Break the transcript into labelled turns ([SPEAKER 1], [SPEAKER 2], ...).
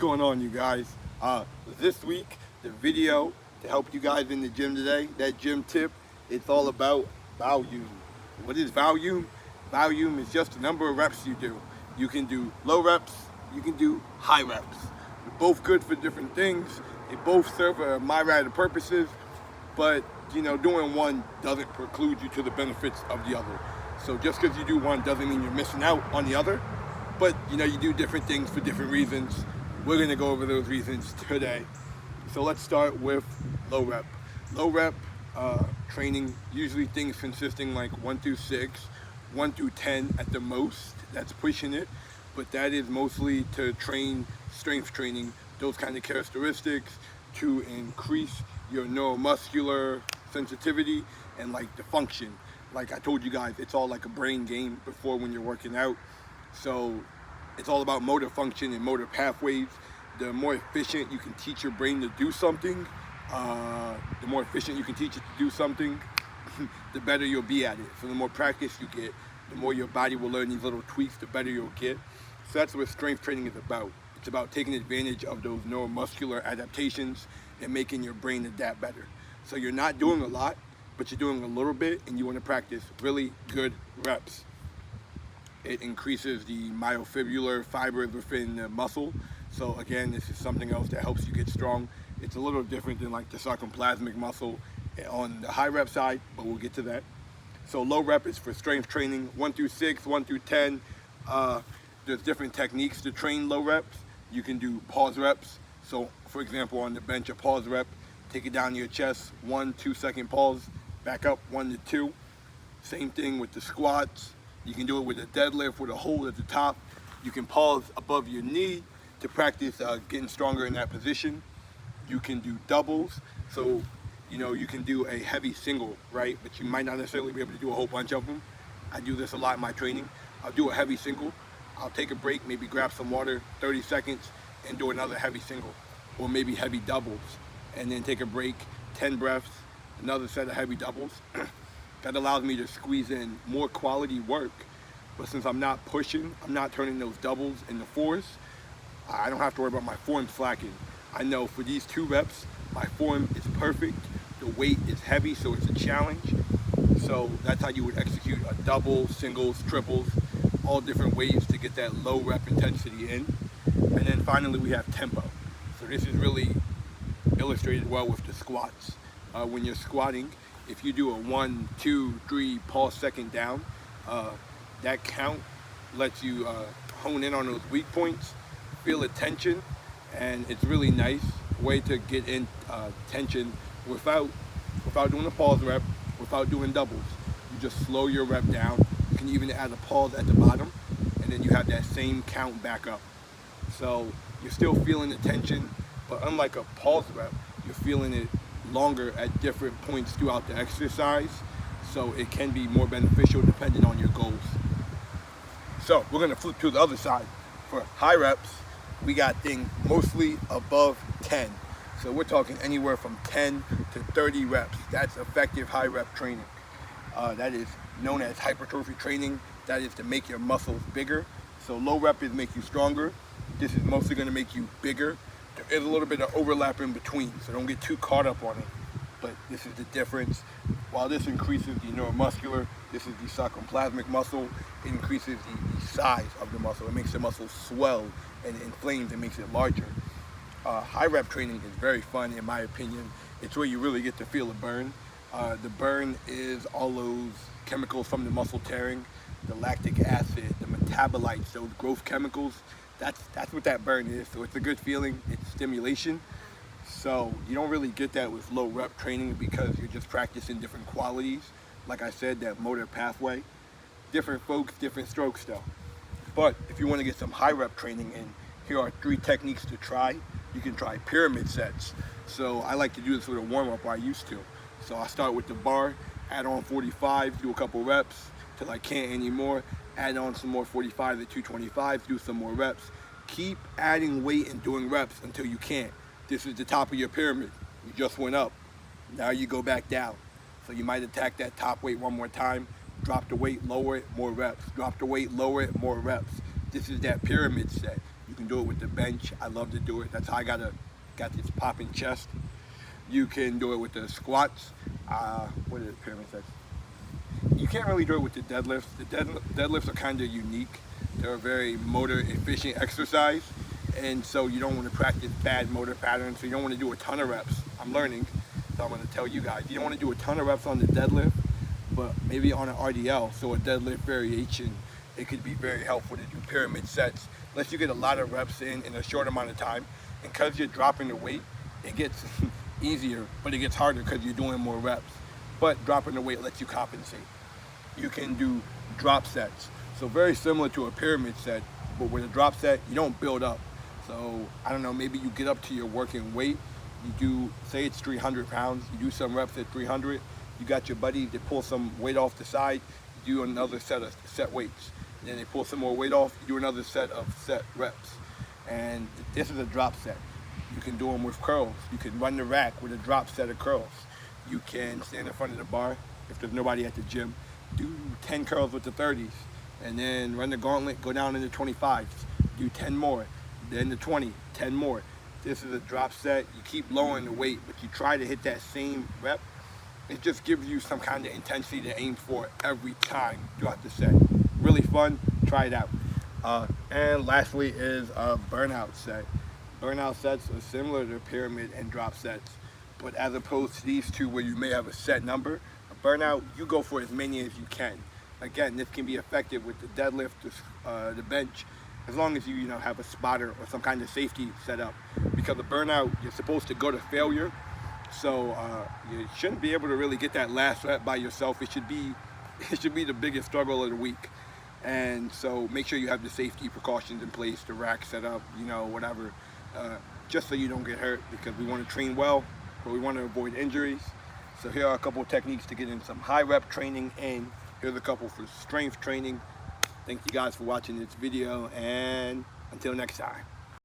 [SPEAKER 1] Going on, you guys? This week, the video to help you guys in the gym today, that gym tip, it's all about volume. What is volume? Volume is just the number of reps you do. You can do low reps, you can do high reps. They're both good for different things. They both serve a myriad of purposes, but doing one doesn't preclude you to the benefits of the other. So just because you do one doesn't mean you're missing out on the other. But you do different things for different reasons. We're gonna go over those reasons today. So let's start with low rep. Low rep training, usually things consisting like 1 through 6, 1 through 10 at the most. That's pushing it, but that is mostly to train strength training, those kind of characteristics to increase your neuromuscular sensitivity and like the function. Like I told you guys, it's all like a brain game before when you're working out. So it's all about motor function and motor pathways. The more efficient you can teach your brain to do something, the better you'll be at it. So the more practice you get, the more your body will learn these little tweaks, the better you'll get. So that's what strength training is about. It's about taking advantage of those neuromuscular adaptations and making your brain adapt better. So you're not doing a lot, but you're doing a little bit, and you want to practice really good reps. It increases the myofibrillar fibers within the muscle. So again, this is something else that helps you get strong. It's a little different than like the sarcoplasmic muscle on the high rep side, but we'll get to that. So low rep is for strength training, 1 through 6, 1 through 10. There's different techniques to train low reps. You can do pause reps. So for example, on the bench, a pause rep, take it down to your chest, 1 2 second pause, back up 1 to 2. Same thing with the squats. You can do it with a deadlift with a hold at the top. You can pause above your knee to practice getting stronger in that position. You can do doubles. So, you can do a heavy single, right? But you might not necessarily be able to do a whole bunch of them. I do this a lot in my training. I'll do a heavy single. I'll take a break, maybe grab some water, 30 seconds, and do another heavy single. Or maybe heavy doubles. And then take a break, 10 breaths, another set of heavy doubles. That allows me to squeeze in more quality work. But since I'm not pushing, I'm not turning those doubles into fours, I don't have to worry about my form slacking. I know for these 2 reps, my form is perfect. The weight is heavy, so it's a challenge. So that's how you would execute a double, singles, triples, all different ways to get that low rep intensity in. And then finally we have tempo. So this is really illustrated well with the squats. When you're squatting, if you do a 1, 2, 3 pause second down, that count lets you hone in on those weak points, feel a tension, and it's really nice way to get in tension without doing a pause rep, without doing doubles. You just slow your rep down. You can even add a pause at the bottom, and then you have that same count back up. So you're still feeling the tension, but unlike a pause rep, you're feeling it longer at different points throughout the exercise, so it can be more beneficial depending on your goals. So we're going to flip to the other side. For high reps, we got things mostly above 10. So we're talking anywhere from 10 to 30 reps. That's effective high rep training. That is known as hypertrophy training. That is to make your muscles bigger. So low rep is make you stronger. This is mostly going to make you bigger. There is a little bit of overlap in between, so don't get too caught up on it. But this is the difference. While this increases the neuromuscular, this is the sarcoplasmic muscle, it increases the size of the muscle. It makes the muscle swell and inflames and makes it larger. High rep training is very fun in my opinion. It's where you really get to feel a burn. The burn is all those chemicals from the muscle tearing, the lactic acid, the metabolites, those growth chemicals. That's what that burn is. So it's a good feeling. It's stimulation. So you don't really get that with low rep training because you're just practicing different qualities. Like I said, that motor pathway. Different folks, different strokes though. But if you want to get some high rep training in, here are 3 techniques to try. You can try pyramid sets. So I like to do this with a warm up, I used to. So I start with the bar, add on 45, do a couple reps till I can't anymore, add on some more 45 to 225, do some more reps. Keep adding weight and doing reps until you can't. This is the top of your pyramid. You just went up. Now you go back down. So you might attack that top weight one more time, drop the weight, lower it, more reps. Drop the weight, lower it, more reps. This is that pyramid set. You can do it with the bench. I love to do it. That's how I got this popping chest. You can do it with the squats. What are the pyramid sets? You can't really do it with the deadlifts. The deadlifts are kind of unique. They're a very motor efficient exercise, and so you don't want to practice bad motor patterns. So you don't want to do a ton of reps. I'm learning, so I'm going to tell you guys. You don't want to do a ton of reps on the deadlift, but maybe on an RDL, so a deadlift variation, it could be very helpful to do pyramid sets. Unless you get a lot of reps in a short amount of time, and because you're dropping the weight, it gets easier, but it gets harder because you're doing more reps. But dropping the weight lets you compensate. You can do drop sets. So very similar to a pyramid set, but with a drop set, you don't build up. So I don't know, maybe you get up to your working weight, you do, say it's 300 pounds, you do some reps at 300, you got your buddy to pull some weight off the side, you do another set of set weights. And then they pull some more weight off, you do another set of set reps. And this is a drop set. You can do them with curls. You can run the rack with a drop set of curls. You can stand in front of the bar if there's nobody at the gym. Do 10 curls with the 30s. And then run the gauntlet, go down into 25s. Do 10 more. Then the 20, 10 more. This is a drop set. You keep lowering the weight, but you try to hit that same rep. It just gives you some kind of intensity to aim for every time throughout the set. Really fun. Try it out. And lastly is a burnout set. Burnout sets are similar to pyramid and drop sets, but as opposed to these two where you may have a set number, a burnout, you go for as many as you can. Again, this can be effective with the deadlift, the bench, as long as you have a spotter or some kind of safety set up. Because a burnout, you're supposed to go to failure, so you shouldn't be able to really get that last rep by yourself. It should be the biggest struggle of the week. And so make sure you have the safety precautions in place, the rack set up, whatever, just so you don't get hurt, because we want to train well, but we want to avoid injuries. So here are a couple of techniques to get in some high rep training, and here's a couple for strength training. Thank you guys for watching this video, and until next time.